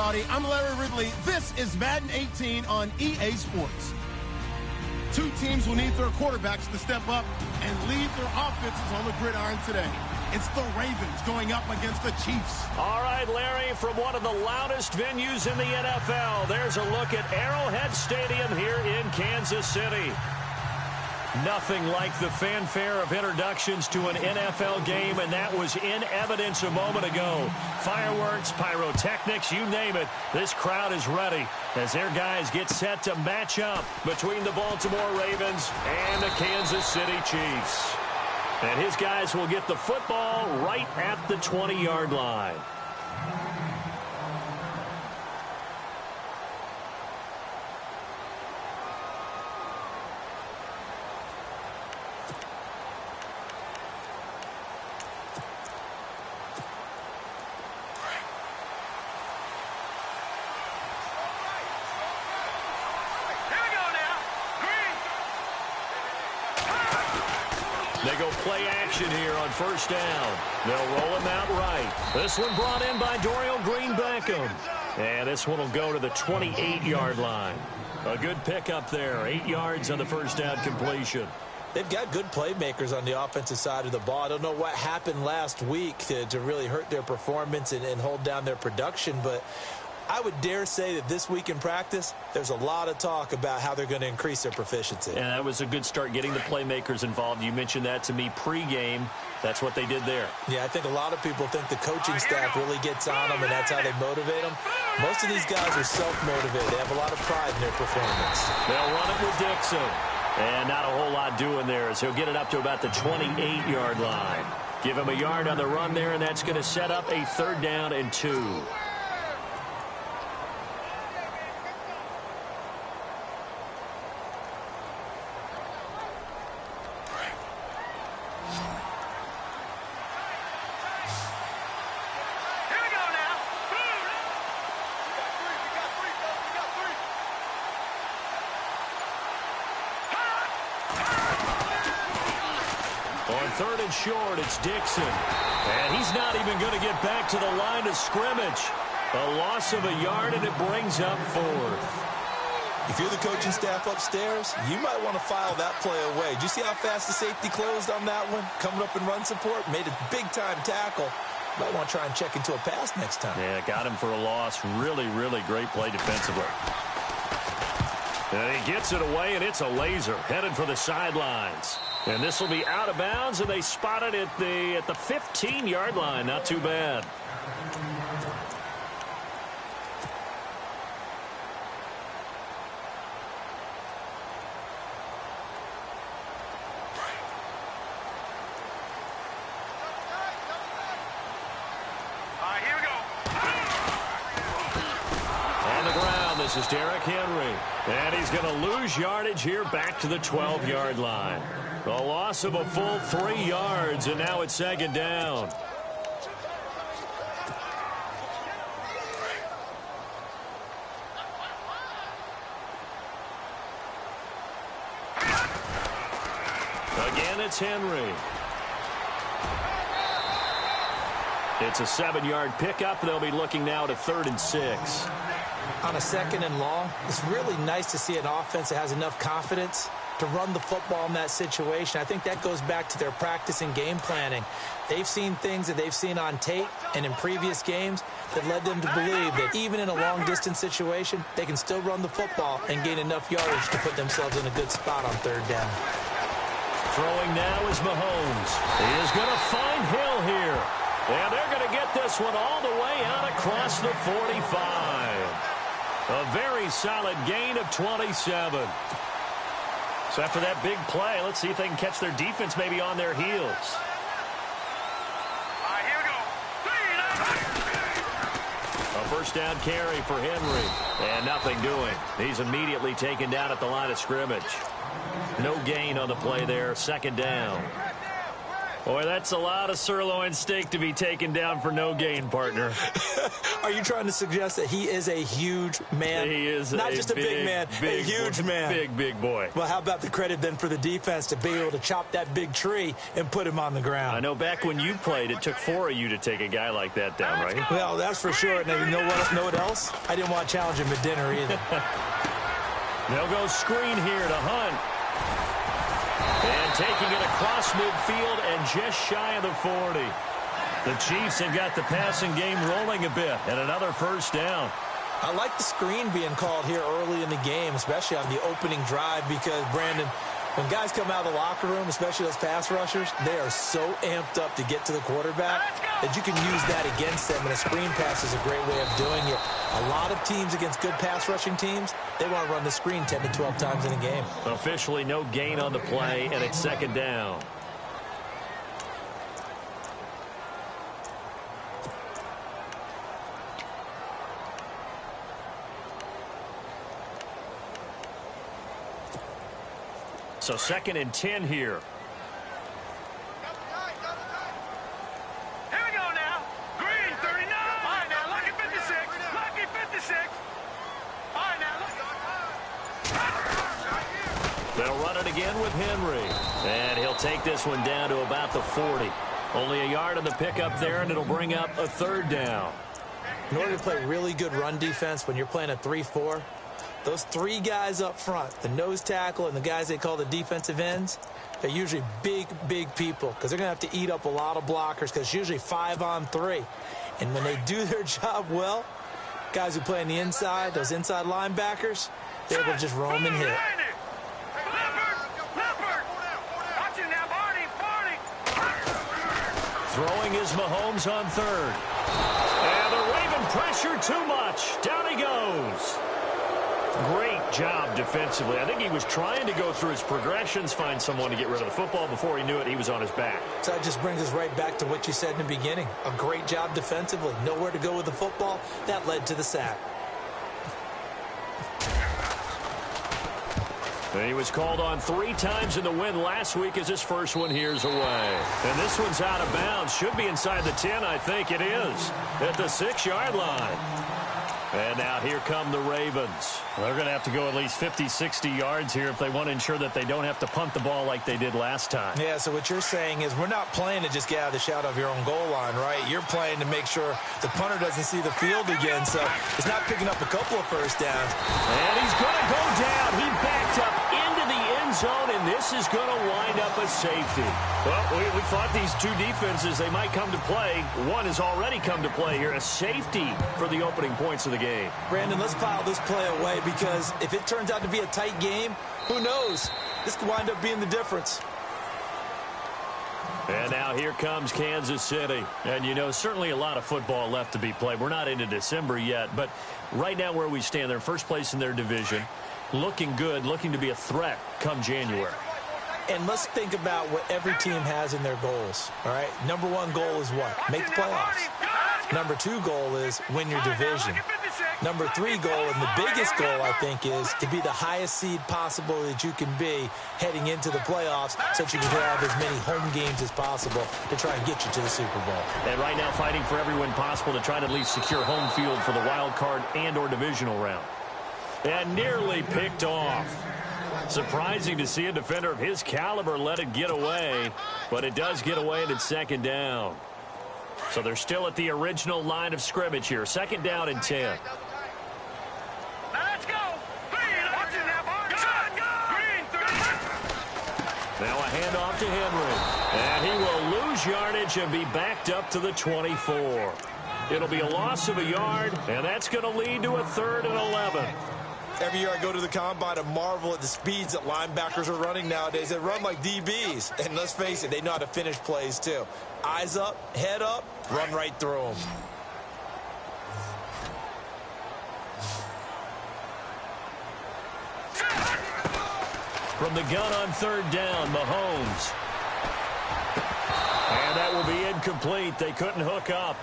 everybody. I'm Larry Ridley. This is Madden 18 on EA Sports. Two teams will need their quarterbacks to step up and lead their offenses on the gridiron today. It's the Ravens going up against the Chiefs. All right, Larry, from one of the loudest venues in the NFL, there's a look at Arrowhead Stadium here in Kansas City. Nothing like the fanfare of introductions to an NFL game, and that was in evidence a moment ago. Fireworks, pyrotechnics, you name it. This crowd is ready as their guys get set to match up between the Baltimore Ravens and the Kansas City Chiefs. And his guys will get the football right at the 20-yard line. They go play action here on first down. They'll roll him out right. This one brought in by Dorial Green-Beckham. And this one will go to the 28-yard line. A good pickup there. 8 yards on the first down completion. They've got good playmakers on the offensive side of the ball. I don't know what happened last week to really hurt their performance and hold down their production, but I would dare say that this week in practice, there's a lot of talk about how they're going to increase their proficiency. And that was a good start, getting the playmakers involved. You mentioned that to me pregame. That's what they did there. Yeah, I think a lot of people think the coaching staff really gets on them, and that's how they motivate them. Most of these guys are self-motivated. They have a lot of pride in their performance. They'll run it with Dixon. And not a whole lot doing there as he'll get it up to about the 28-yard line. Give him a yard on the run there, and that's going to set up a 3rd down and 2. On 3rd and short, it's Dixon. And he's not even going to get back to the line of scrimmage. A loss of a yard, and it brings up 4th. If you're the coaching staff upstairs, you might want to file that play away. Did you see how fast the safety closed on that one? Coming up in run support, made a big-time tackle. Might want to try and check into a pass next time. Yeah, got him for a loss. Really, really great play defensively. And he gets it away, and it's a laser headed for the sidelines. And this will be out of bounds, and they spot it at the 15-yard line. Not too bad. This is Derrick Henry. And he's going to lose yardage here back to the 12-yard line. A loss of a full 3 yards, and now it's 2nd down. Again, it's Henry. It's a 7-yard pickup. They'll be looking now to 3rd and 6. On a 2nd and long, it's really nice to see an offense that has enough confidence to run the football in that situation. I think that goes back to their practice and game planning. They've seen things that they've seen on tape and in previous games that led them to believe that even in a long-distance situation, they can still run the football and gain enough yardage to put themselves in a good spot on 3rd down. Throwing now is Mahomes. He is going to find Hill here. And they're going to get this one all the way out across the 45. A very solid gain of 27. So after that big play, let's see if they can catch their defense maybe on their heels. Here we go. A 1st down carry for Henry. And nothing doing. He's immediately taken down at the line of scrimmage. No gain on the play there. 2nd down. Boy, that's a lot of sirloin steak to be taken down for no gain, partner. Are you trying to suggest that he is a huge man? He is not just a big man, a huge man. Big boy. Well, how about the credit then for the defense to be able to chop that big tree and put him on the ground? I know back when you played, it took 4 of you to take a guy like that down, right? Well, that's for sure. And you know what else? I didn't want to challenge him at dinner either. They'll go screen here to Hunt. And taking it across midfield and just shy of the 40. The Chiefs have got the passing game rolling a bit, and another first down. I like the screen being called here early in the game, especially on the opening drive, because, Brandon, when guys come out of the locker room, especially those pass rushers, they are so amped up to get to the quarterback that you can use that against them, and a screen pass is a great way of doing it. A lot of teams against good pass rushing teams, they want to run the screen 10 to 12 times in a game. Officially no gain on the play, and it's second down. So 2nd and 10 here. Here we go now. Green, 39. All right, now, lucky 56. Lucky 56. All right, now, look. They'll run it again with Henry. And he'll take this one down to about the 40. Only a yard on the pickup there, and it'll bring up a third down. In order to play really good run defense when you're playing a 3-4, those 3 guys up front, the nose tackle and the guys they call the defensive ends, they're usually big people because they're going to have to eat up a lot of blockers because it's usually 5-on-3. And when they do their job well, guys who play on the inside, those inside linebackers, they're able to just roam and hit. Throwing is Mahomes on 3rd. And the Raven pressure too much. Down he goes. Great job defensively. I think he was trying to go through his progressions, find someone to get rid of the football. Before he knew it, he was on his back. So that just brings us right back to what you said in the beginning. A great job defensively. Nowhere to go with the football. That led to the sack. And he was called on 3 times in the win last week as his first one here's away. And this one's out of bounds. Should be inside the 10, I think it is. At the 6-yard line. And now here come the Ravens. They're going to have to go at least 50, 60 yards here if they want to ensure that they don't have to punt the ball like they did last time. Yeah, so what you're saying is we're not playing to just get out of the shadow of your own goal line, right? You're playing to make sure the punter doesn't see the field again, so it's not picking up a couple of first downs. And he's going to go down. He backed up into the end zone, and this is going to wind up a safety. Well, we thought these 2 defenses, they might come to play. One has already come to play here, a safety for the opening points of the game. Brandon, let's file this play away because if it turns out to be a tight game, who knows? This could wind up being the difference. And now here comes Kansas City. And, you know, certainly a lot of football left to be played. We're not into December yet, but right now where we stand, they're first place in their division. Looking good, looking to be a threat come January. And let's think about what every team has in their goals, all right? Number 1 goal is what? Make the playoffs. Number 2 goal is win your division. Number 3 goal, and the biggest goal, I think, is to be the highest seed possible that you can be heading into the playoffs so that you can have as many home games as possible to try and get you to the Super Bowl. And right now fighting for every win possible to try to at least secure home field for the wild card and or divisional round. And nearly picked off. Surprising to see a defender of his caliber let it get away, but it does get away and it's second down. So they're still at the original line of scrimmage here. Second down and 10. Now let's go. Now a handoff to Henry. And he will lose yardage and be backed up to the 24. It'll be a loss of a yard, and that's going to lead to a 3rd and 11. Every year I go to the combine and marvel at the speeds that linebackers are running nowadays. They run like DBs. And let's face it, they know how to finish plays too. Eyes up, head up, run right through them. From the gun on 3rd down, Mahomes. And that will be incomplete. They couldn't hook up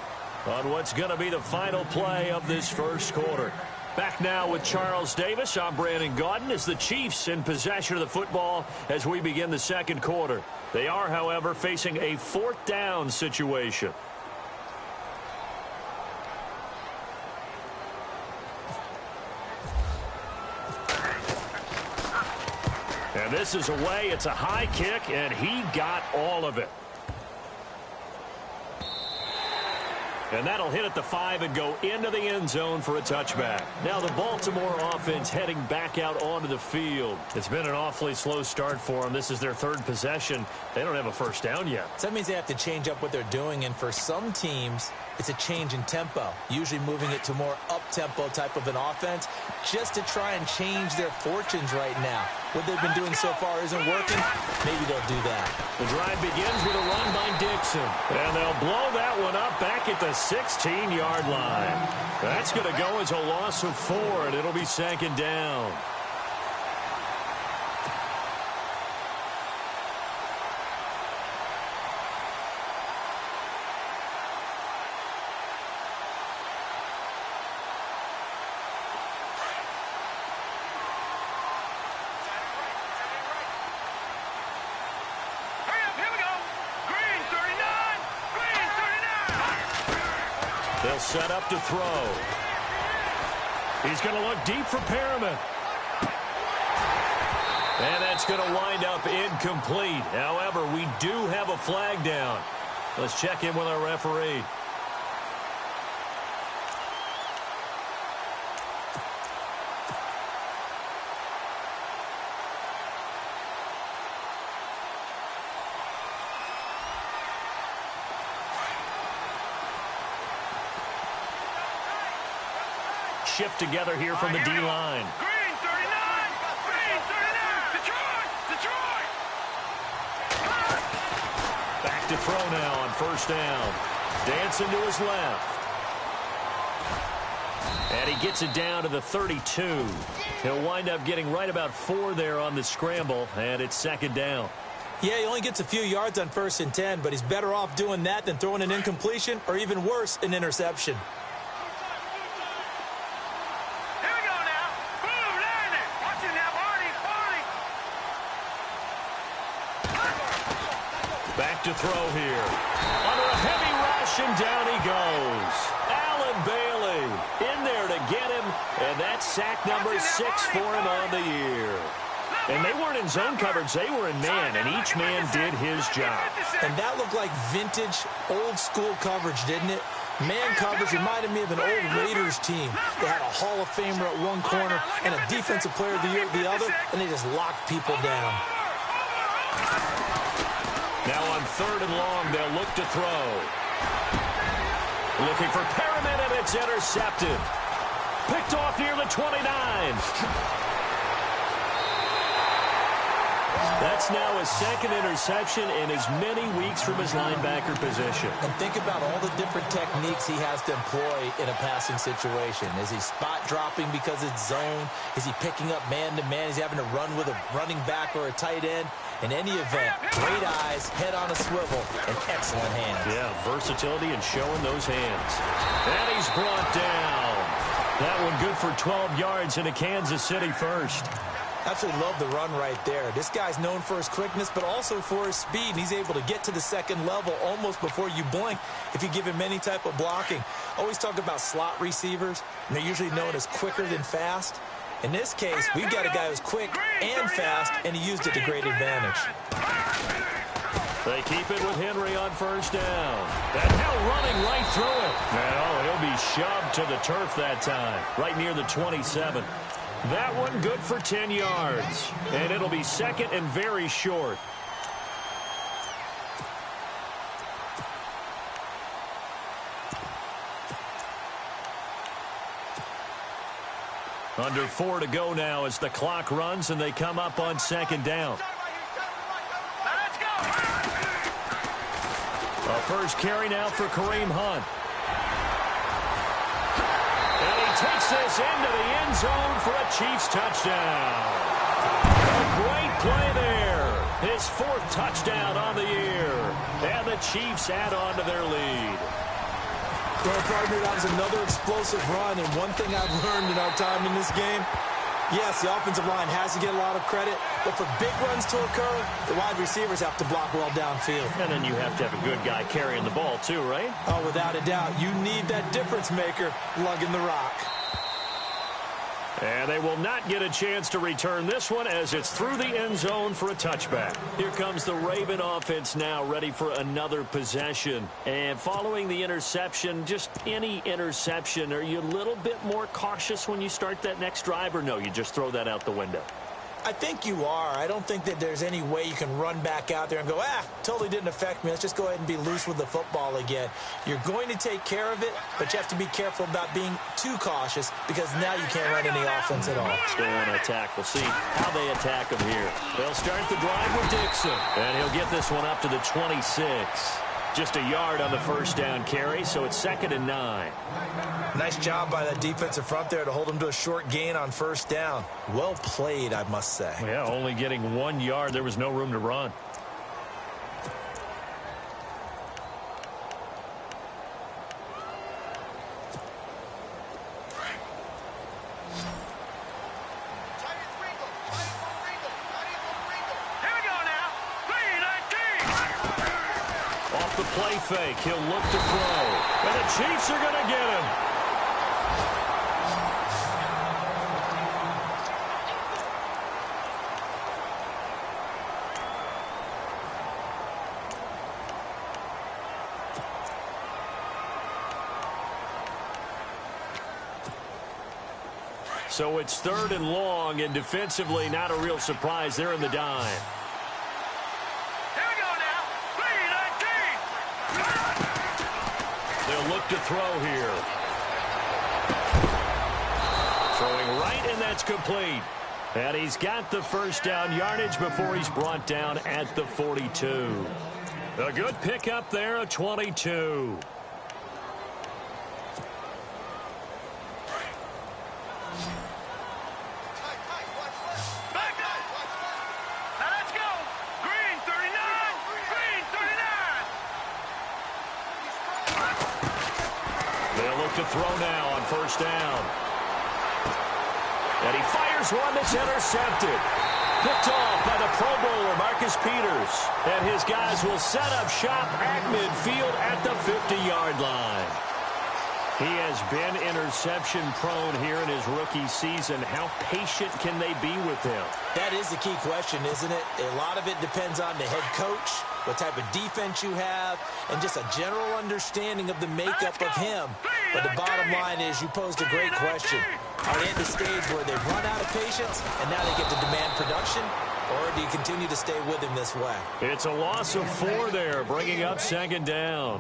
on what's going to be the final play of this first quarter. Back now with Charles Davis. I'm Brandon Gaudin as the Chiefs in possession of the football as we begin the second quarter. They are, however, facing a fourth down situation. And this is away. It's a high kick, and he got all of it. And that'll hit at the 5 and go into the end zone for a touchback. Now the Baltimore offense heading back out onto the field. It's been an awfully slow start for them. This is their third possession. They don't have a first down yet. So that means they have to change up what they're doing, and for some teams, it's a change in tempo, usually moving it to more up-tempo type of an offense just to try and change their fortunes right now. What they've been doing so far isn't working. Maybe they'll do that. The drive begins with a run by Dixon. And they'll blow that one up back at the 16-yard line. That's going to go as a loss of 4, and it'll be second down. They'll set up to throw. He's going to look deep for Perriman. And that's going to wind up incomplete. However, we do have a flag down. Let's check in with our referee. Shift together here from the D-line. Green 39! Green 39! Detroit! Detroit! Back to throw now on first down. Dancing to his left. And he gets it down to the 32. He'll wind up getting right about 4 there on the scramble, and it's second down. Yeah, he only gets a few yards on 1st and 10, but he's better off doing that than throwing an incompletion or even worse, an interception. Back to throw here. Under a heavy rush, and down he goes. Allen Bailey in there to get him, and that's sack number 6 for him on the year. And they weren't in zone coverage. They were in man, and each man did his job. And that looked like vintage, old-school coverage, didn't it? Man coverage reminded me of an old Raiders team. They had a Hall of Famer at one corner and a Defensive Player of the Year at the other, and they just locked people down. Now on 3rd and long, they'll look to throw. Looking for Perriman, and it's intercepted. Picked off near the 29. That's now his second interception in as many weeks from his linebacker position. And think about all the different techniques he has to employ in a passing situation. Is he spot dropping because it's zone? Is he picking up man-to-man? Is he having to run with a running back or a tight end? In any event, great eyes, head on a swivel, and excellent hands. Yeah, versatility and showing those hands. And he's brought down. That one good for 12 yards into Kansas City first. Absolutely love the run right there. This guy's known for his quickness, but also for his speed. And he's able to get to the second level almost before you blink if you give him any type of blocking. Always talk about slot receivers, and they're usually known as quicker than fast. In this case, we've got a guy who's quick and fast, and he used it to great advantage. They keep it with Henry on first down. And now running right through it. Well, he'll be shoved to the turf that time, right near the 27. That one good for 10 yards. And it'll be second and very short. Under 4 to go now as the clock runs and they come up on second down. Let's go! A first carry now for Kareem Hunt. And he takes this into the end zone for a Chiefs touchdown. A great play there. His 4th touchdown on the year. And the Chiefs add on to their lead. Well, partner, that was another explosive run, and one thing I've learned in our time in this game, yes, the offensive line has to get a lot of credit, but for big runs to occur, the wide receivers have to block well downfield. And then you have to have a good guy carrying the ball too, right? Oh, without a doubt. You need that difference maker lugging the rock. And they will not get a chance to return this one as it's through the end zone for a touchback. Here comes the Raven offense now, ready for another possession. And following the interception, just any interception, are you a little bit more cautious when you start that next drive, or no, you just throw that out the window? I think you are. I don't think that there's any way you can run back out there and go, totally didn't affect me. Let's just go ahead and be loose with the football again. You're going to take care of it, but you have to be careful about being too cautious because now you can't run any offense at all. Still want to attack. We'll see how they attack him here. They'll start the drive with Dixon, and he'll get this one up to the 26. Just a yard on the first down carry, so it's 2nd and 9. Nice job by that defensive front there to hold him to a short gain on first down. Well played, I must say. Yeah, only getting 1 yard. There was no room to run. The play fake. He'll look to throw. And the Chiefs are going to get him. So it's 3rd and long, and defensively not a real surprise. They're in the dime. They'll look to throw here. Throwing right, and that's complete. And he's got the first down yardage before he's brought down at the 42. A good pickup there, a 22. To throw now on first down. And he fires one that's intercepted. Picked off by the Pro Bowler, Marcus Peters. And his guys will set up shop at midfield at the 50-yard line. He has been interception-prone here in his rookie season. How patient can they be with him? That is the key question, isn't it? A lot of it depends on the head coach, what type of defense you have, and just a general understanding of the makeup of him. But the bottom line is you posed a great question. Are they at the stage where they've run out of patience and now they get to demand production? Or do you continue to stay with him this way? It's a loss of 4 there, bringing up 2nd down.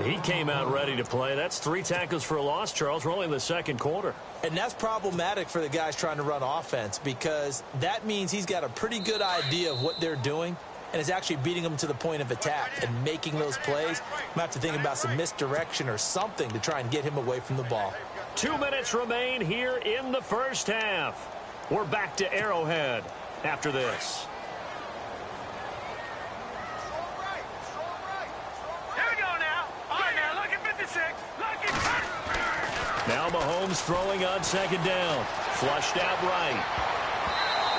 He came out ready to play. That's 3 tackles for a loss, Charles. We're only in the 2nd quarter. And that's problematic for the guys trying to run offense because that means he's got a pretty good idea of what they're doing and is actually beating them to the point of attack and making those plays. Might have to think about some misdirection or something to try and get him away from the ball. 2 minutes remain here in the first half. We're back to Arrowhead after this. Now Mahomes throwing on 2nd down. Flushed out right.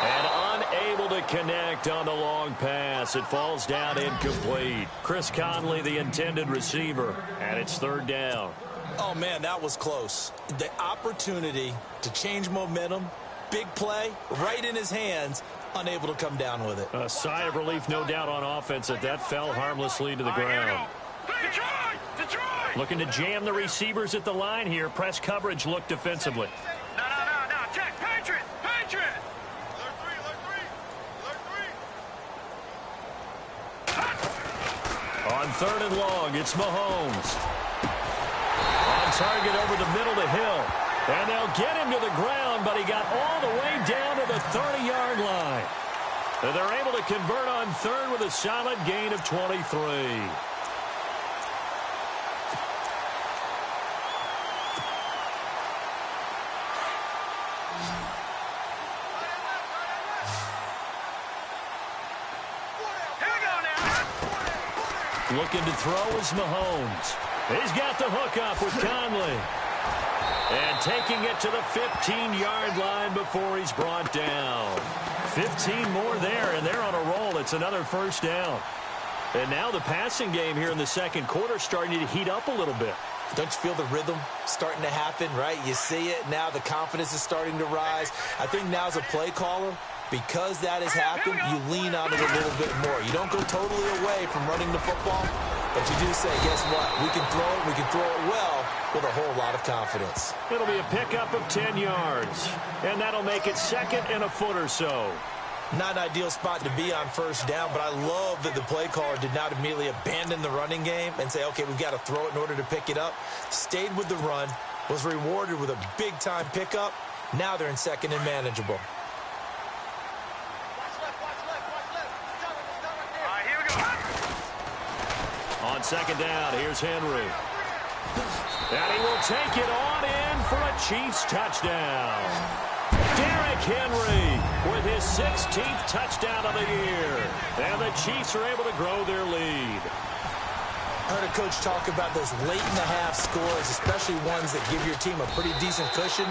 And unable to connect on the long pass. It falls down incomplete. Chris Conley, the intended receiver. And it's 3rd down. Oh, man, that was close. The opportunity to change momentum, big play, right in his hands, unable to come down with it. A sigh of relief, no doubt, on offense that fell harmlessly to the ground. Detroit! Looking to jam the receivers at the line here. Press coverage look defensively. No. Check. Patriot! On 3rd and long, it's Mahomes. On target over the middle to Hill. And they'll get him to the ground, but he got all the way down to the 30-yard line. And they're able to convert on 3rd with a solid gain of 23. Looking to throw is Mahomes. He's got the hook up with Conley. And taking it to the 15-yard line before he's brought down. 15 more there, and they're on a roll. It's another first down. And now the passing game here in the second quarter starting to heat up a little bit. Don't you feel the rhythm starting to happen, right? You see it. Now the confidence is starting to rise. I think now as a play caller, because that has happened, you lean on it a little bit more. You don't go totally away from running the football, but you do say, guess what? We can throw it. We can throw it well with a whole lot of confidence. It'll be a pickup of 10 yards, and that'll make it second and a foot or so. Not an ideal spot to be on first down, but I love that the play caller did not immediately abandon the running game and say, okay, we've got to throw it in order to pick it up. Stayed with the run, was rewarded with a big-time pickup. Now they're in second and manageable. Here we go. On second down, here's Henry. And he will take it on in for a Chiefs touchdown. Derrick Henry with his 16th touchdown of the year. And the Chiefs are able to grow their lead. I heard a coach talk about those late-in-the-half scores, especially ones that give your team a pretty decent cushion.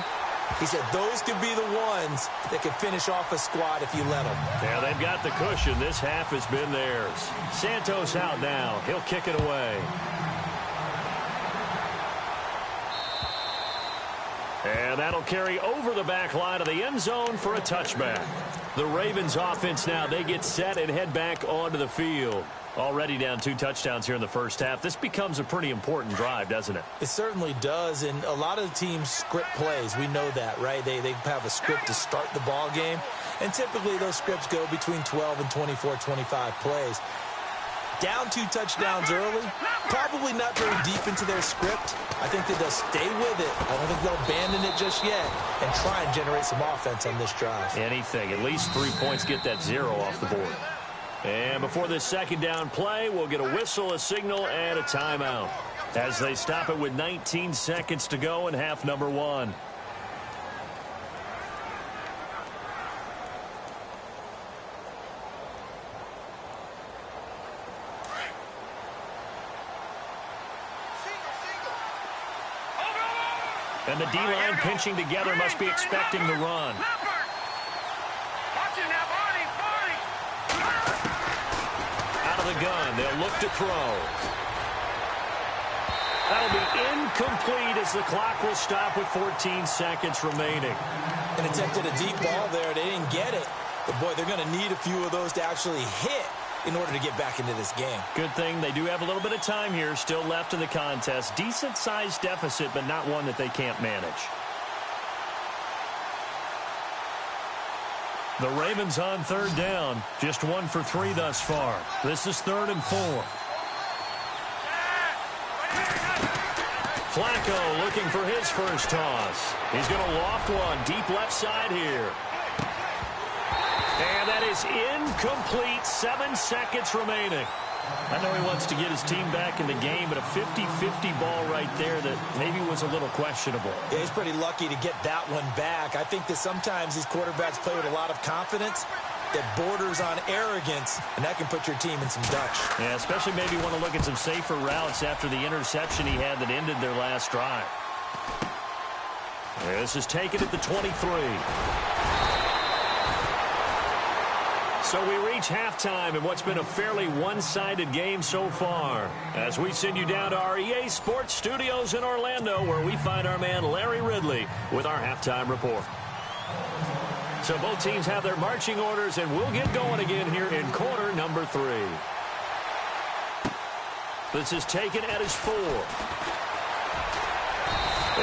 He said those could be the ones that could finish off a squad if you let them. Yeah, they've got the cushion. This half has been theirs. Santos out now. He'll kick it away. And that'll carry over the back line of the end zone for a touchback. The Ravens offense now, they get set and head back onto the field. Already down 2 touchdowns here in the first half. This becomes a pretty important drive, doesn't it? It certainly does, and a lot of teams script plays. We know that, right? They have a script to start the ball game, and typically those scripts go between 12 and 24, 25 plays. Down 2 touchdowns early, probably not very deep into their script. I think that they'll stay with it. I don't think they'll abandon it just yet and try and generate some offense on this drive. Anything. At least 3 points, get that 0 off the board. And before this second down play, we'll get a whistle, a signal, and a timeout as they stop it with 19 seconds to go in half number 1. And the D-line pinching together must be expecting the run. Out of the gun, they'll look to throw. That'll be incomplete as the clock will stop with 14 seconds remaining. And attempted a deep ball there. They didn't get it. But, boy, they're going to need a few of those to actually hit in order to get back into this game. Good thing they do have a little bit of time here still left in the contest. Decent-sized deficit, but not one that they can't manage. The Ravens on third down. Just 1 for 3 thus far. This is 3rd and 4. Flacco looking for his first toss. He's going to loft one deep left side here. And that is incomplete. 7 seconds remaining. I know he wants to get his team back in the game, but a 50-50 ball right there that maybe was a little questionable. Yeah, he's pretty lucky to get that one back. I think that sometimes these quarterbacks play with a lot of confidence that borders on arrogance, and that can put your team in some Dutch. Yeah, especially maybe want to look at some safer routes after the interception he had that ended their last drive. This is taken at the 23. So we reach halftime in what's been a fairly one-sided game so far as we send you down to our EA Sports Studios in Orlando where we find our man Larry Ridley with our halftime report. So both teams have their marching orders, and we'll get going again here in quarter number 3. This is taken at his 4.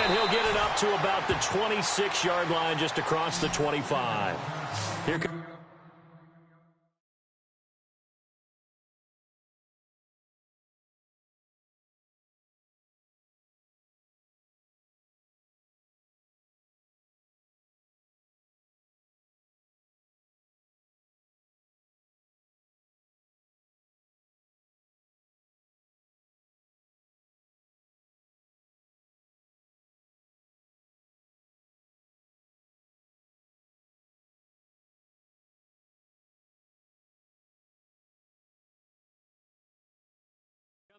And he'll get it up to about the 26-yard line just across the 25. Here comes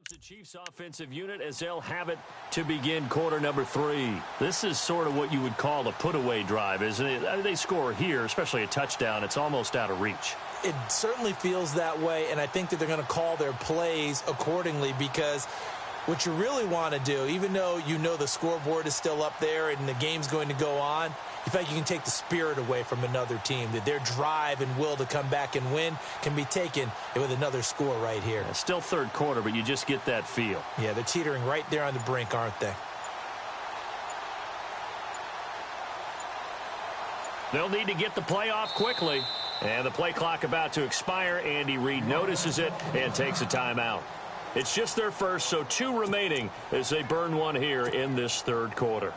The Chiefs offensive unit as they'll have it to begin quarter number 3. This is sort of what you would call a put-away drive, isn't it? I mean, they score here, especially a touchdown. It's almost out of reach. It certainly feels that way, and I think that they're going to call their plays accordingly, because what you really want to do, even though you know the scoreboard is still up there and the game's going to go on, in fact, you can take the spirit away from another team, that their drive and will to come back and win can be taken with another score right here. It's still third quarter, but you just get that feel. Yeah, they're teetering right there on the brink, aren't they? They'll need to get the play off quickly. And the play clock about to expire. Andy Reid notices it and takes a timeout. It's just their first, so 2 remaining as they burn one here in this third quarter.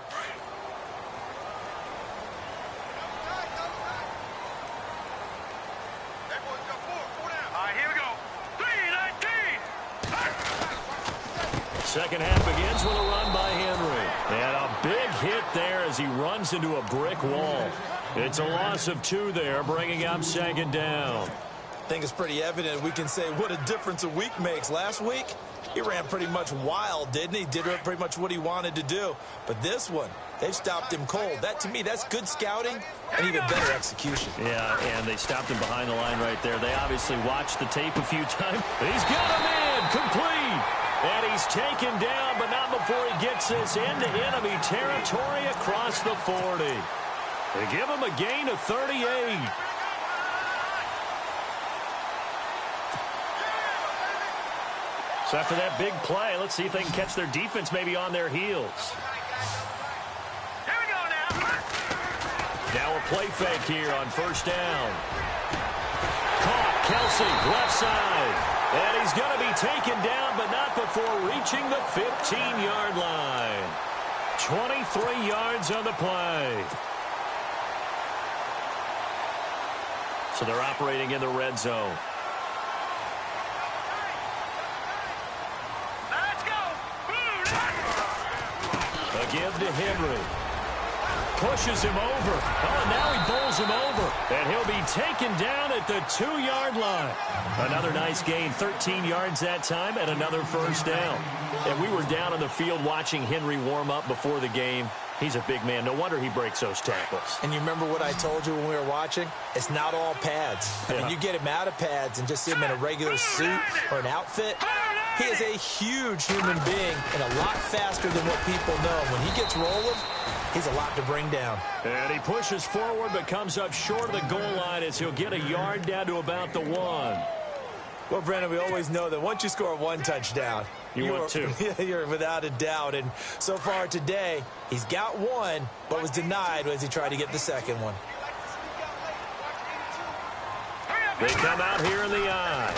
Second half begins with a run by Henry. And a big hit there as he runs into a brick wall. It's a loss of 2 there, bringing up second down. I think it's pretty evident. We can say what a difference a week makes. Last week, he ran pretty much wild, didn't he? Did pretty much what he wanted to do. But this one, they've stopped him cold. That, to me, that's good scouting and even better execution. Yeah, and they stopped him behind the line right there. They obviously watched the tape a few times. He's got him in, complete. And he's taken down, but not before he gets this into enemy territory across the 40. They give him a gain of 38. So after that big play, let's see if they can catch their defense maybe on their heels. Here we go now. Now a play fake here on first down. Caught, Kelce, left side. And he's going to be taken down, but not before reaching the 15-yard line. 23 yards on the play. So they're operating in the red zone. Let's go. A give to Henry. Pushes him over. Oh, and now he bowls him over. And he'll be taken down at the 2-yard line. Another nice gain, 13 yards that time, and another first down. And we were down on the field watching Henry warm up before the game. He's a big man. No wonder he breaks those tackles. And you remember what I told you when we were watching? It's not all pads. I mean, you get him out of pads and just see him in a regular suit or an outfit. He is a huge human being and a lot faster than what people know. When he gets rolling, he's a lot to bring down. And he pushes forward but comes up short of the goal line as he'll get a yard down to about the 1. Well, Brandon, we always know that once you score 1 touchdown, you want 2. You're without a doubt. And so far today, he's got 1, but was denied as he tried to get the second one. They come out here in the eye.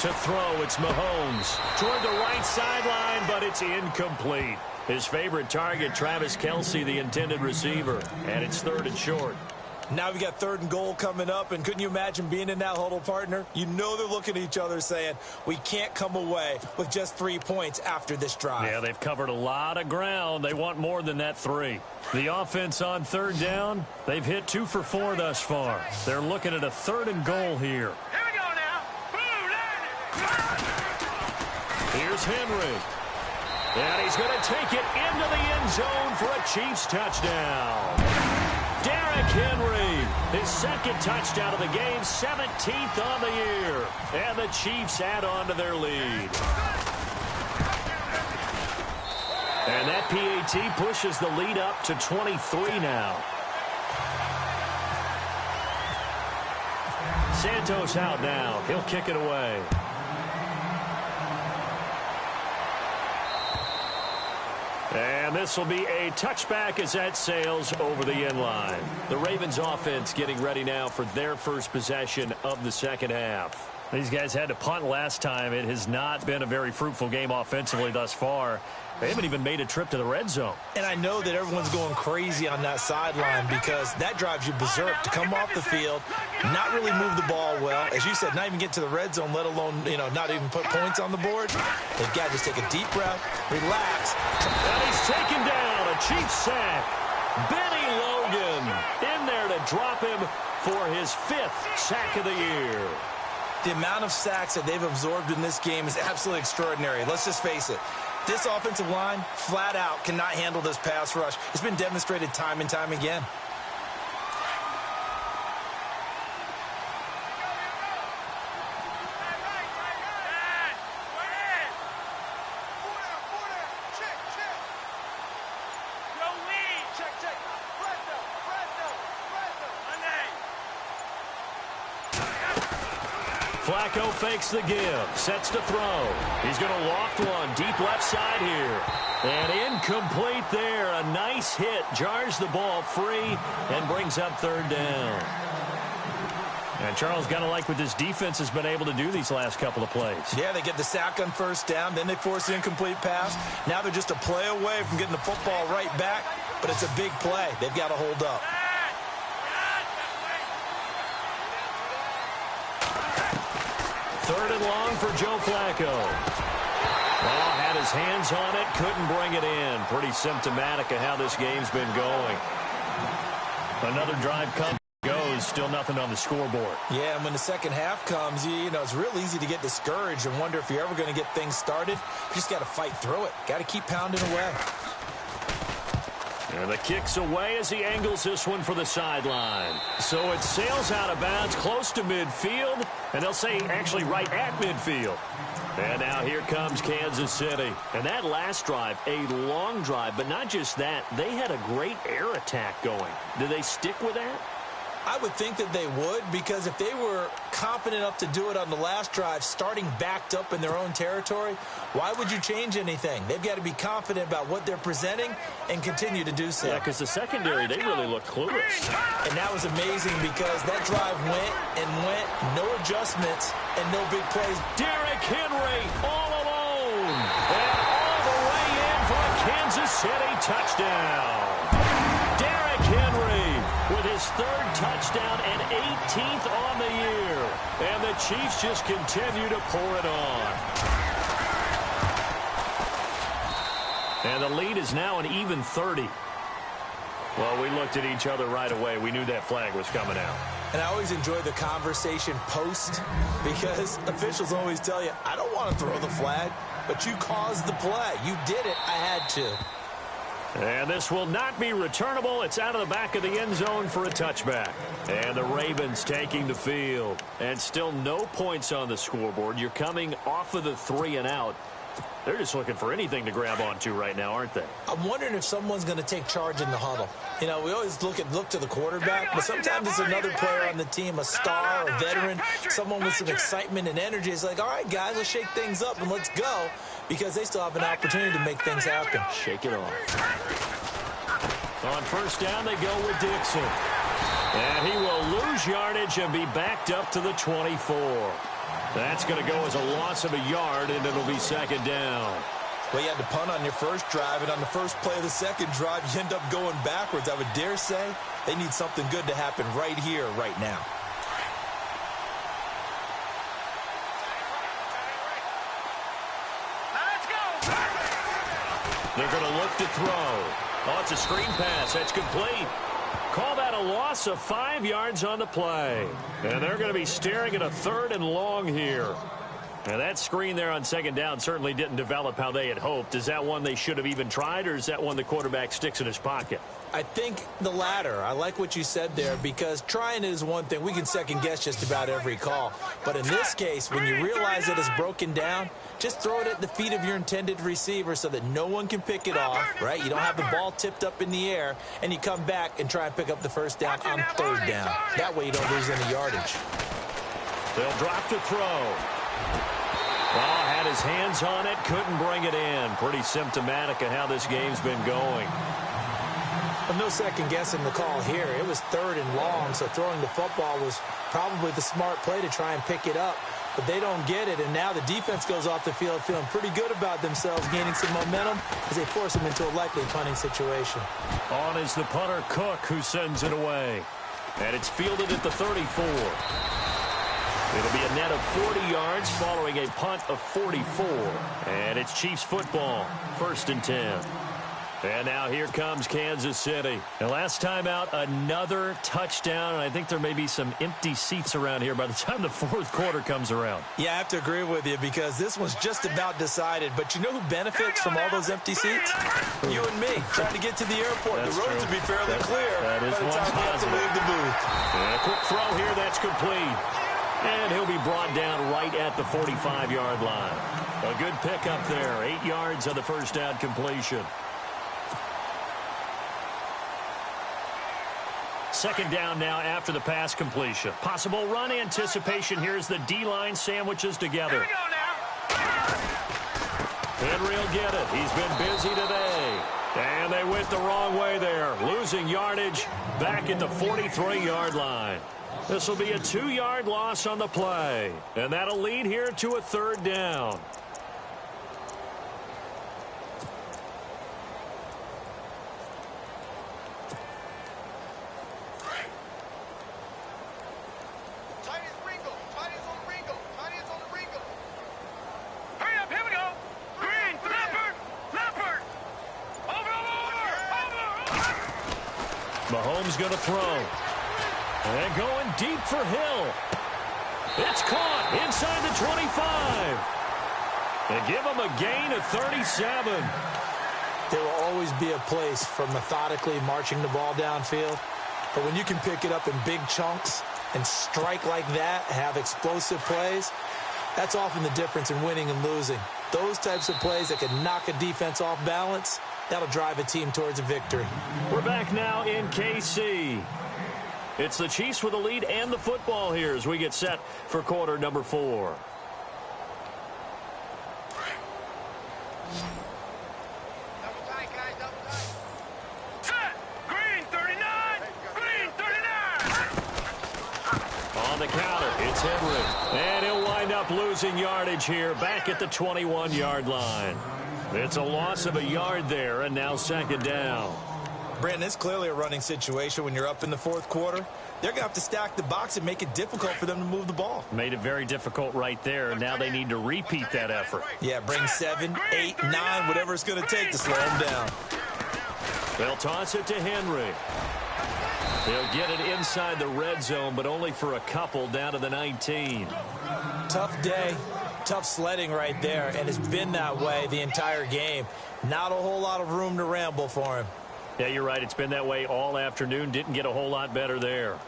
To throw, it's Mahomes. Toward the right sideline, but it's incomplete. His favorite target, Travis Kelce, the intended receiver. And it's 3rd and short. Now we got 3rd and goal coming up, and couldn't you imagine being in that huddle, partner? You know they're looking at each other saying, we can't come away with just 3 points after this drive. Yeah, they've covered a lot of ground. They want more than that 3. The offense on 3rd down, they've hit 2 for 4 thus far. They're looking at a 3rd and goal here. Here we go now. Here's Henry. And he's going to take it into the end zone for a Chiefs touchdown. Derrick Henry, his 2nd touchdown of the game, 17th on the year. And the Chiefs add on to their lead. And that PAT pushes the lead up to 23 now. Santos out now. He'll kick it away. And this will be a touchback as that sails over the end line. The Ravens offense getting ready now for their first possession of the second half. These guys had to punt last time. It has not been a very fruitful game offensively thus far. They haven't even made a trip to the red zone. And I know that everyone's going crazy on that sideline because that drives you berserk to come off the field, not really move the ball well. As you said, not even get to the red zone, let alone, not even put points on the board. They've got to just take a deep breath, relax. And he's taken down, a Chiefs sack. Benny Logan in there to drop him for his 5th sack of the year. The amount of sacks that they've absorbed in this game is absolutely extraordinary. Let's just face it. This offensive line, flat out, cannot handle this pass rush. It's been demonstrated time and time again. Flacco fakes the give, sets to throw. He's going to loft one deep left side here. And incomplete there. A nice hit. Jars the ball free and brings up third down. And Charles, got to like what this defense has been able to do these last couple of plays. Yeah, they get the sack on first down, then they force the incomplete pass. Now they're just a play away from getting the football right back, but it's a big play. They've got to hold up. Third and long for Joe Flacco. Well, had his hands on it, couldn't bring it in. Pretty symptomatic of how this game's been going. Another drive comes, goes, still nothing on the scoreboard. Yeah, and when the second half comes, you know, it's real easy to get discouraged and wonder if you're ever going to get things started. You just got to fight through it. Got to keep pounding away. And the kick's away as he angles this one for the sideline. So it sails out of bounds close to midfield, and they'll say actually right at midfield. And now here comes Kansas City. And that last drive, a long drive, but not just that. They had a great air attack going. Do they stick with that? I would think that they would, because if they were confident enough to do it on the last drive, starting backed up in their own territory, why would you change anything? They've got to be confident about what they're presenting and continue to do so. Yeah, because the secondary, they really look clueless. And that was amazing because that drive went and went, no adjustments and no big plays. Derrick Henry all alone. And all the way in for a Kansas City touchdown. Derrick Henry with his third touchdown and 18th on the year. And the Chiefs just continue to pour it on. And the lead is now an even 30. Well, we looked at each other right away. We knew that flag was coming out. And I always enjoy the conversation post, because officials always tell you, I don't want to throw the flag, but you caused the play. You did it. I had to. And this will not be returnable. It's out of the back of the end zone for a touchback. And the Ravens taking the field. And still no points on the scoreboard. You're coming off of the 3 and out. They're just looking for anything to grab onto right now, aren't they? I'm wondering if someone's going to take charge in the huddle. You know, we always look to the quarterback, but sometimes it's another player on the team, a star, a veteran, someone with some excitement and energy. It's like, all right, guys, let's shake things up and let's go, because they still have an opportunity to make things happen. Shake it off. On first down, they go with Dixon. And he will lose yardage and be backed up to the 24. That's going to go as a loss of a yard, and it'll be second down. Well, you had to punt on your first drive, and on the first play of the second drive, you end up going backwards. I would dare say they need something good to happen right here, right now. Let's go. They're going to look to throw. Oh, it's a screen pass. That's complete. Call that a loss of 5 yards on the play. And they're going to be staring at a third and long here. Now, that screen there on second down certainly didn't develop how they had hoped. Is that one they should have even tried, or is that one the quarterback sticks in his pocket? I think the latter. I like what you said there, because trying it is one thing. We can second-guess just about every call. But in this case, when you realize that it's broken down, just throw it at the feet of your intended receiver so that no one can pick it off, right? You don't have the ball tipped up in the air, and you come back and try and pick up the first down on third down. That way you don't lose any yardage. They'll drop to throw. Well, had his hands on it, couldn't bring it in. Pretty symptomatic of how this game's been going. Well, no second guessing the call here. It was third and long, so throwing the football was probably the smart play to try and pick it up. But they don't get it, and now the defense goes off the field feeling pretty good about themselves, gaining some momentum as they force them into a likely punting situation. On is the punter, Cook, who sends it away. And it's fielded at the 34. It'll be a net of 40 yards following a punt of 44. And it's Chiefs football, 1st and 10. And now here comes Kansas City. And last time out, another touchdown. And I think there may be some empty seats around here by the time the fourth quarter comes around. Yeah, I have to agree with you because this one's just about decided. But you know who benefits from all those empty seats? You and me, trying to get to the airport. That's the roads true. will be fairly clear That is by the time we have to leave the booth. And a quick throw here, that's complete. And he'll be brought down right at the 45-yard line. A good pickup there. 8 yards on the first down completion. Second down now after the pass completion. Possible run anticipation. Here's the D-line sandwiches together. Here we go now. Henry will get it. He's been busy today. And they went the wrong way there. Losing yardage back at the 43-yard line. This will be a 2-yard loss on the play. And that'll lead here to a third down. Hurry up, here we go. Green, Leopard. Over. Mahomes going to throw. And going deep for Hill. It's caught inside the 25. And give him a gain of 37. There will always be a place for methodically marching the ball downfield. But when you can pick it up in big chunks and strike like that, have explosive plays, that's often the difference in winning and losing. Those types of plays that can knock a defense off balance, that'll drive a team towards a victory. We're back now in KC. It's the Chiefs with the lead and the football here as we get set for quarter number 4. Set. Green, 39. Green, 39. On the counter, it's Henry. And he'll wind up losing yardage here back at the 21-yard line. It's a loss of a yard there, and now second down. Brandon, it's clearly a running situation when you're up in the fourth quarter. They're going to have to stack the box and make it difficult for them to move the ball. Made it very difficult right there. Now they need to repeat that effort. Yeah, bring 7, 8, 9, whatever it's going to take to slow them down. They'll toss it to Henry. They'll get it inside the red zone, but only for a couple down to the 19. Tough day, tough sledding right there, and it's been that way the entire game. Not a whole lot of room to ramble for him. Yeah, you're right. It's been that way all afternoon. Didn't get a whole lot better there.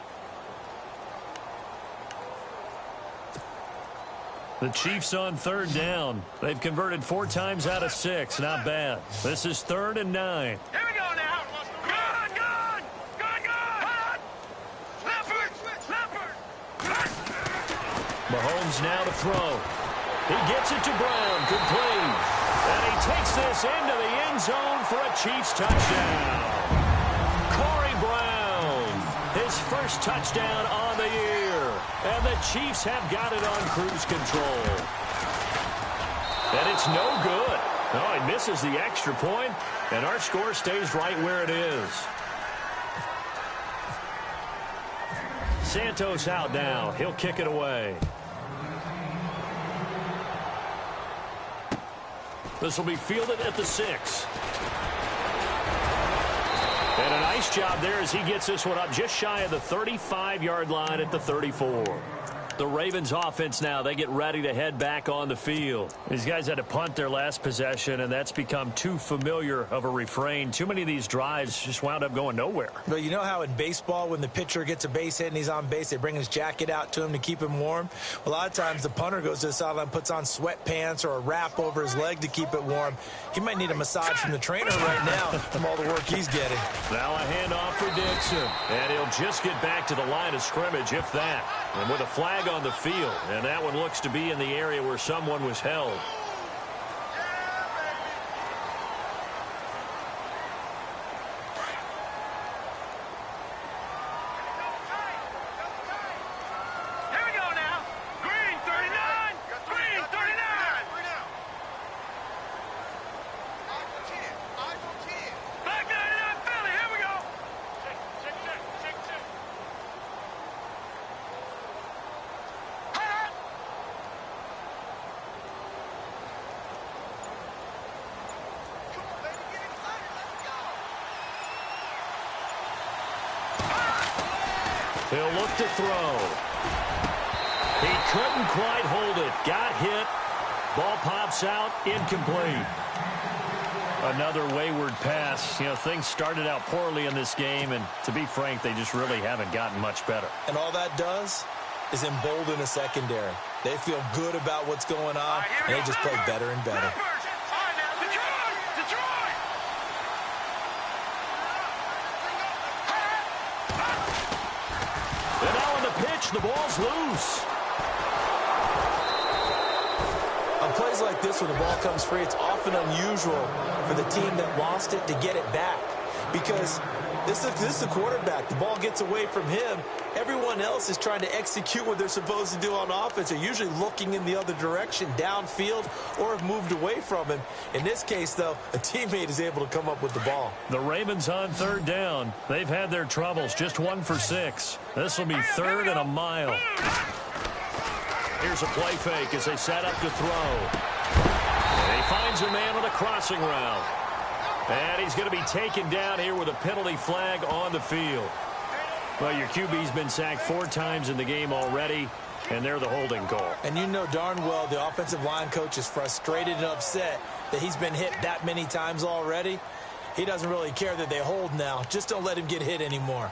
The Chiefs on third down. They've converted 4 times out of 6. Not bad. This is 3rd and 9. Here we go now. Good. Leopard. Mahomes now to throw. He gets it to Brown. Complete. And he takes this into the end zone for a Chiefs touchdown. Corey Brown, his first touchdown on the year. And the Chiefs have got it on cruise control. And it's no good. Oh, he misses the extra point, and our score stays right where it is. Santos out now. He'll kick it away. This will be fielded at the 6. And a nice job there as he gets this one up just shy of the 35-yard line at the 34. The Ravens offense now, they get ready to head back on the field. These guys had to punt their last possession, and that's become too familiar of a refrain. Too many of these drives just wound up going nowhere. But you know how in baseball, when the pitcher gets a base hit and he's on base, they bring his jacket out to him to keep him warm? A lot of times the punter goes to the sideline, puts on sweatpants or a wrap over his leg to keep it warm. He might need a massage from the trainer right now from all the work he's getting. Now a handoff for Dixon, and he'll just get back to the line of scrimmage, if that. And with a flag on the field, and that one looks to be in the area where someone was held. Here we go now. Green, 39. Green, 39. Black 99 Philly, here we go. Check. He'll look to throw. He couldn't quite hold it. Got hit. Ball pops out. Incomplete. Another wayward pass. You know, things started out poorly in this game, and to be frank, they just really haven't gotten much better. And all that does is embolden a secondary. They feel good about what's going on, and they just play better and better. And now on the pitch, the ball's loose. On plays like this, when the ball comes free, it's often unusual for the team that lost it to get it back. Because this is the quarterback. The ball gets away from him. Everyone else is trying to execute what they're supposed to do on offense. They're usually looking in the other direction, downfield, or have moved away from him. In this case, though, a teammate is able to come up with the ball. The Ravens on third down. They've had their troubles. Just 1 for 6. This will be third and a mile. Here's a play fake as they set up to throw. And he finds a man on a crossing route. And he's going to be taken down here with a penalty flag on the field. Well, your QB's been sacked 4 times in the game already, and they're the holding call. And you know darn well the offensive line coach is frustrated and upset that he's been hit that many times already. He doesn't really care that they hold now. Just don't let him get hit anymore.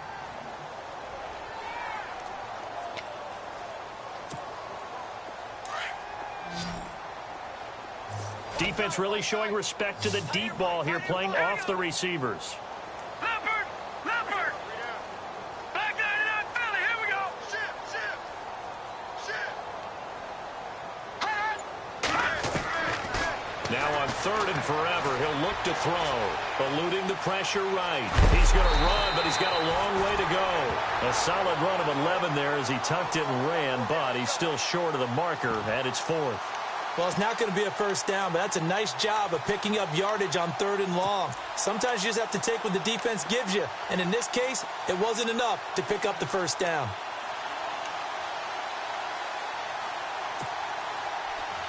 Defense really showing respect to the deep ball here, playing off the receivers. Leopard! Leopard! Back 99 Philly, here we go! Now on third and forever, he'll look to throw. Eluding the pressure right. He's going to run, but he's got a long way to go. A solid run of 11 there as he tucked it and ran, but he's still short of the marker at its 4th. Well, it's not going to be a first down, but that's a nice job of picking up yardage on third and long. Sometimes you just have to take what the defense gives you, and in this case, it wasn't enough to pick up the first down.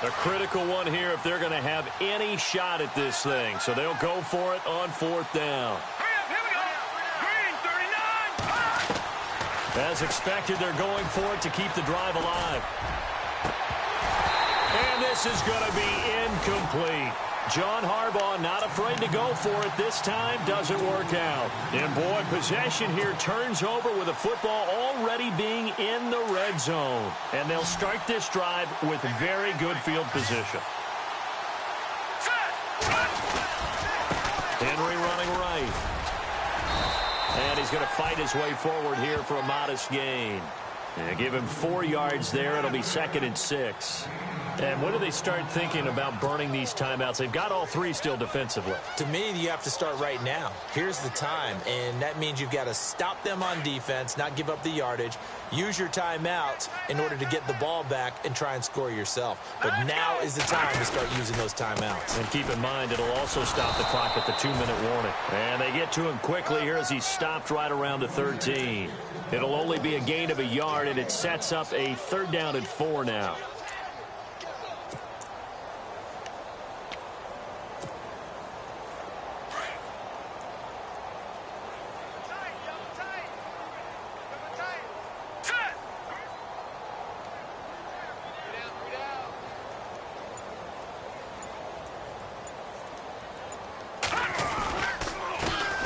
A critical one here if they're going to have any shot at this thing, so they'll go for it on 4th down. Here we go! Green, 39! As expected, they're going for it to keep the drive alive. And this is going to be incomplete. John Harbaugh not afraid to go for it this time. Doesn't work out. And boy, possession here turns over with the football already being in the red zone. And they'll start this drive with very good field position. Henry running right. And he's going to fight his way forward here for a modest gain. Yeah, give him 4 yards there. It'll be 2nd and 6. And when do they start thinking about burning these timeouts? They've got all 3 still defensively. To me, you have to start right now. Here's the time, and that means you've got to stop them on defense, not give up the yardage, use your timeouts in order to get the ball back and try and score yourself. But now is the time to start using those timeouts. And keep in mind, it'll also stop the clock at the 2-minute warning. And they get to him quickly here as he stopped right around the 13. It'll only be a gain of a yard, and it sets up a 3rd down and 4 now.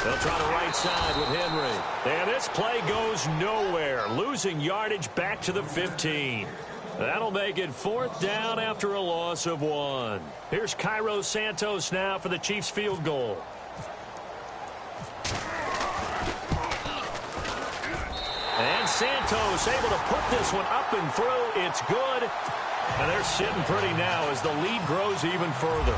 They'll try the right side with Henry. And this play goes nowhere. Losing yardage back to the 15. That'll make it 4th down after a loss of 1. Here's Cairo Santos now for the Chiefs field goal. And Santos able to put this one up and through. It's good. And they're sitting pretty now as the lead grows even further.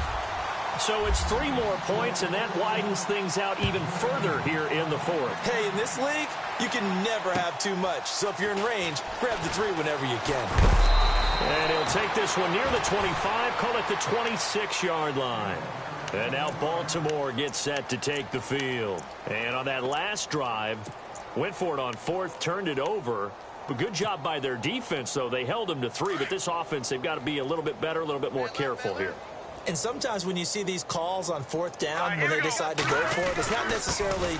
So it's 3 more points, and that widens things out even further here in the 4th. Hey, in this league, you can never have too much. So if you're in range, grab the 3 whenever you can. And he'll take this one near the 25, call it the 26-yard line. And now Baltimore gets set to take the field. And on that last drive, went for it on 4th, turned it over. But good job by their defense, though. They held them to 3, but this offense, they've got to be a little bit better, a little bit more careful here. And sometimes when you see these calls on 4th down, when they decide to go for it, it's not necessarily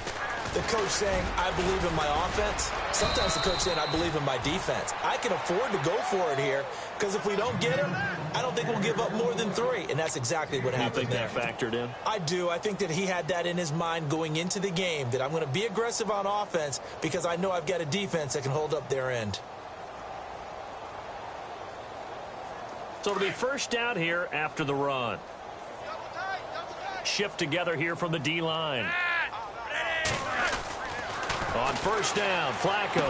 The coach saying, I believe in my offense. Sometimes the coach saying, I believe in my defense. I can afford to go for it here because if we don't get him, I don't think we'll give up more than 3. And that's exactly what happened there. You think that factored in? I do. I think that he had that in his mind going into the game, that I'm going to be aggressive on offense because I know I've got a defense that can hold up their end. So it'll be first down here after the run. Shift together here from the D-line. On first down, Flacco.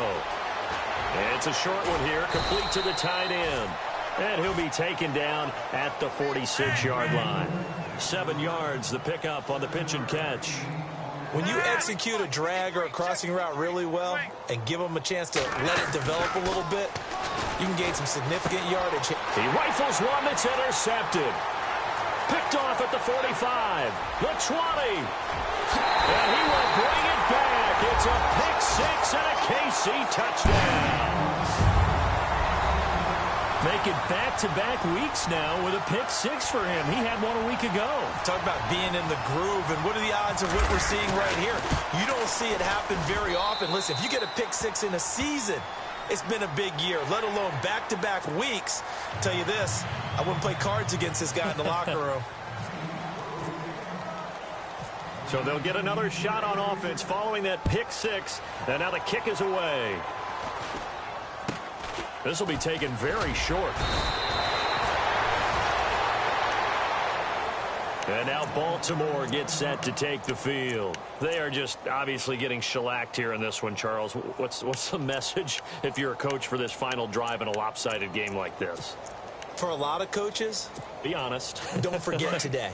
It's a short one here, complete to the tight end. And he'll be taken down at the 46-yard line. 7 yards, the pickup on the pitch and catch. When you execute a drag or a crossing route really well and give them a chance to let it develop a little bit, you can gain some significant yardage. He rifles one that's intercepted. Picked off at the 45, the 20. And he will bring it back. It's a pick 6 and a KC touchdown. Make it back-to-back weeks now with a pick 6 for him. He had one a week ago. Talk about being in the groove, and what are the odds of what we're seeing right here? You don't see it happen very often. Listen, if you get a pick 6 in a season, it's been a big year, let alone back-to-back weeks. I'll tell you this, I wouldn't play cards against this guy in the locker room. So they'll get another shot on offense following that pick 6. And now the kick is away. This will be taken very short. And now Baltimore gets set to take the field. They are just obviously getting shellacked here in this one, Charles. What's the message if you're a coach for this final drive in a lopsided game like this? For a lot of coaches, be honest. Don't forget today.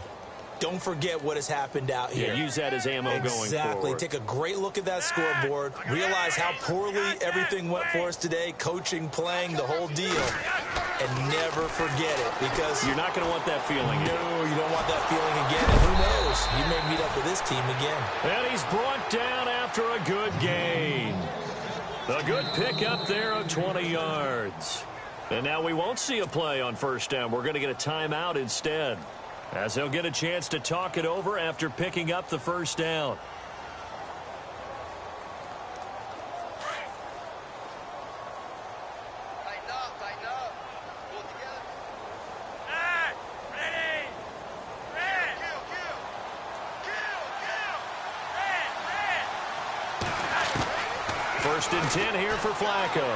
Don't forget what has happened out here. Yeah, use that as ammo going forward. Exactly. Take a great look at that scoreboard. Realize how poorly everything went for us today. Coaching, playing, the whole deal. And never forget it because you're not going to want that feeling. No, you don't want that feeling again. And who knows? You may meet up with this team again. And he's brought down after a good gain. A good pick up there of 20 yards. And now we won't see a play on first down. We're going to get a timeout instead, as they'll get a chance to talk it over after picking up the first down. First and 10 here for Flacco.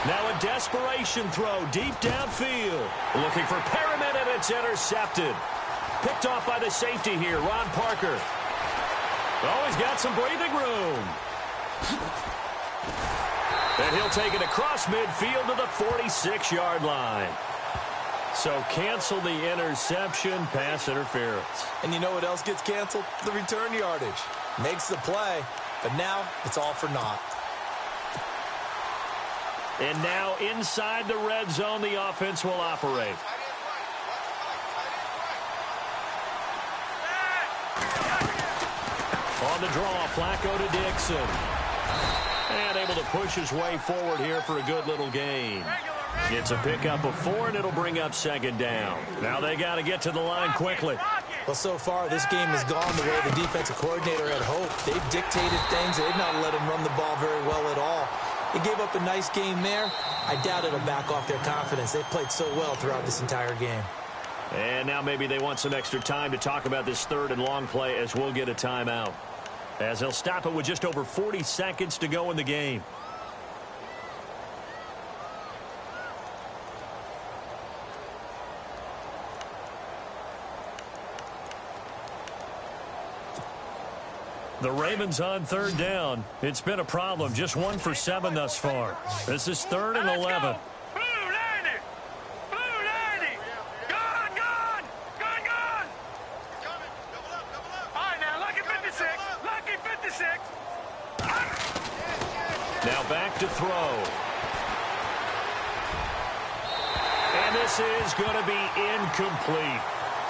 Now a desperation throw deep downfield. Looking for Perriman, and it's intercepted. Picked off by the safety here, Ron Parker. Oh, he's got some breathing room. And he'll take it across midfield to the 46-yard line. So cancel the interception, pass interference. And you know what else gets canceled? The return yardage. Makes the play, but now it's all for naught. And now inside the red zone, the offense will operate. On the draw, Flacco to Dixon. And able to push his way forward here for a good little gain. It's a pickup of 4, and it'll bring up second down. Now they got to get to the line quickly. Well, so far, this game has gone the way the defensive coordinator had hoped. They've dictated things. They've not let him run the ball very well at all. He gave up a nice game there. I doubt it'll back off their confidence. They've played so well throughout this entire game. And now maybe they want some extra time to talk about this third and long play, as we'll get a timeout, as they'll stop it with just over 40 seconds to go in the game. The Ravens on third down. It's been a problem. Just 1 for 7 thus far. This is 3rd and 11. Now back to throw. And this is going to be incomplete.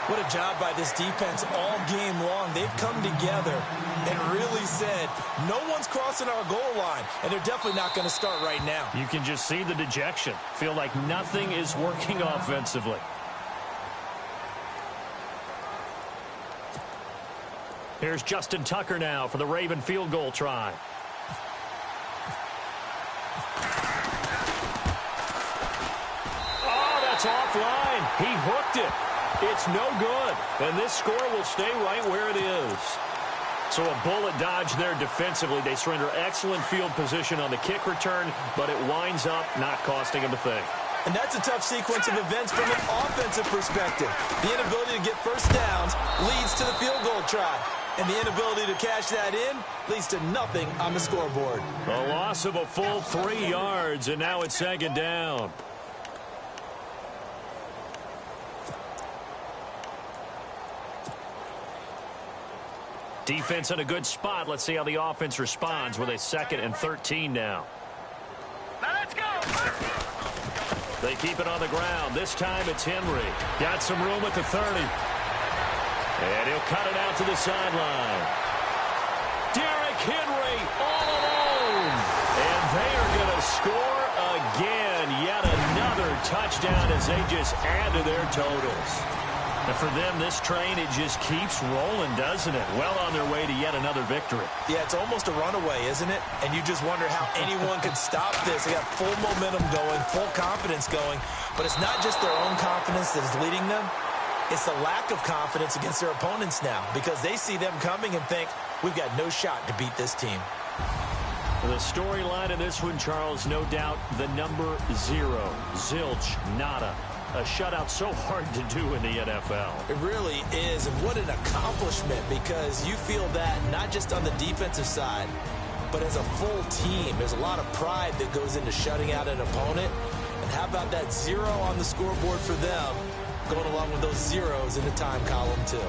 What a job by this defense all game long. They've come together and really said, no one's crossing our goal line, and they're definitely not going to start right now. You can just see the dejection. Feel like nothing is working offensively. Here's Justin Tucker now for the Raven field goal try. Oh, that's offline. He hooked it. It's no good. And this score will stay right where it is. So a bullet dodge there defensively. They surrender excellent field position on the kick return, but it winds up not costing them a thing. And that's a tough sequence of events from an offensive perspective. The inability to get first downs leads to the field goal try. And the inability to cash that in leads to nothing on the scoreboard. A loss of a full 3 yards, and now it's second down. Defense in a good spot. Let's see how the offense responds with a 2nd and 13 now. Now let's go. They keep it on the ground. This time it's Henry. Got some room at the 30. And he'll cut it out to the sideline. Derrick Henry all alone. And they are going to score again. Yet another touchdown as they just add to their totals. And for them, this train, it just keeps rolling, doesn't it? Well on their way to yet another victory. Yeah, it's almost a runaway, isn't it? And you just wonder how anyone could stop this. They got full momentum going, full confidence going. But it's not just their own confidence that is leading them. It's the lack of confidence against their opponents now because they see them coming and think, we've got no shot to beat this team. The storyline of this one, Charles, no doubt the number 0, zilch, nada. A shutout so hard to do in the NFL. It really is, and what an accomplishment because you feel that not just on the defensive side, but as a full team. There's a lot of pride that goes into shutting out an opponent. And how about that 0 on the scoreboard for them, going along with those zeros in the time column too.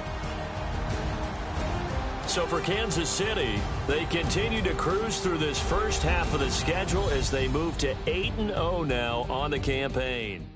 So for Kansas City, they continue to cruise through this first half of the schedule as they move to 8-0 now on the campaign.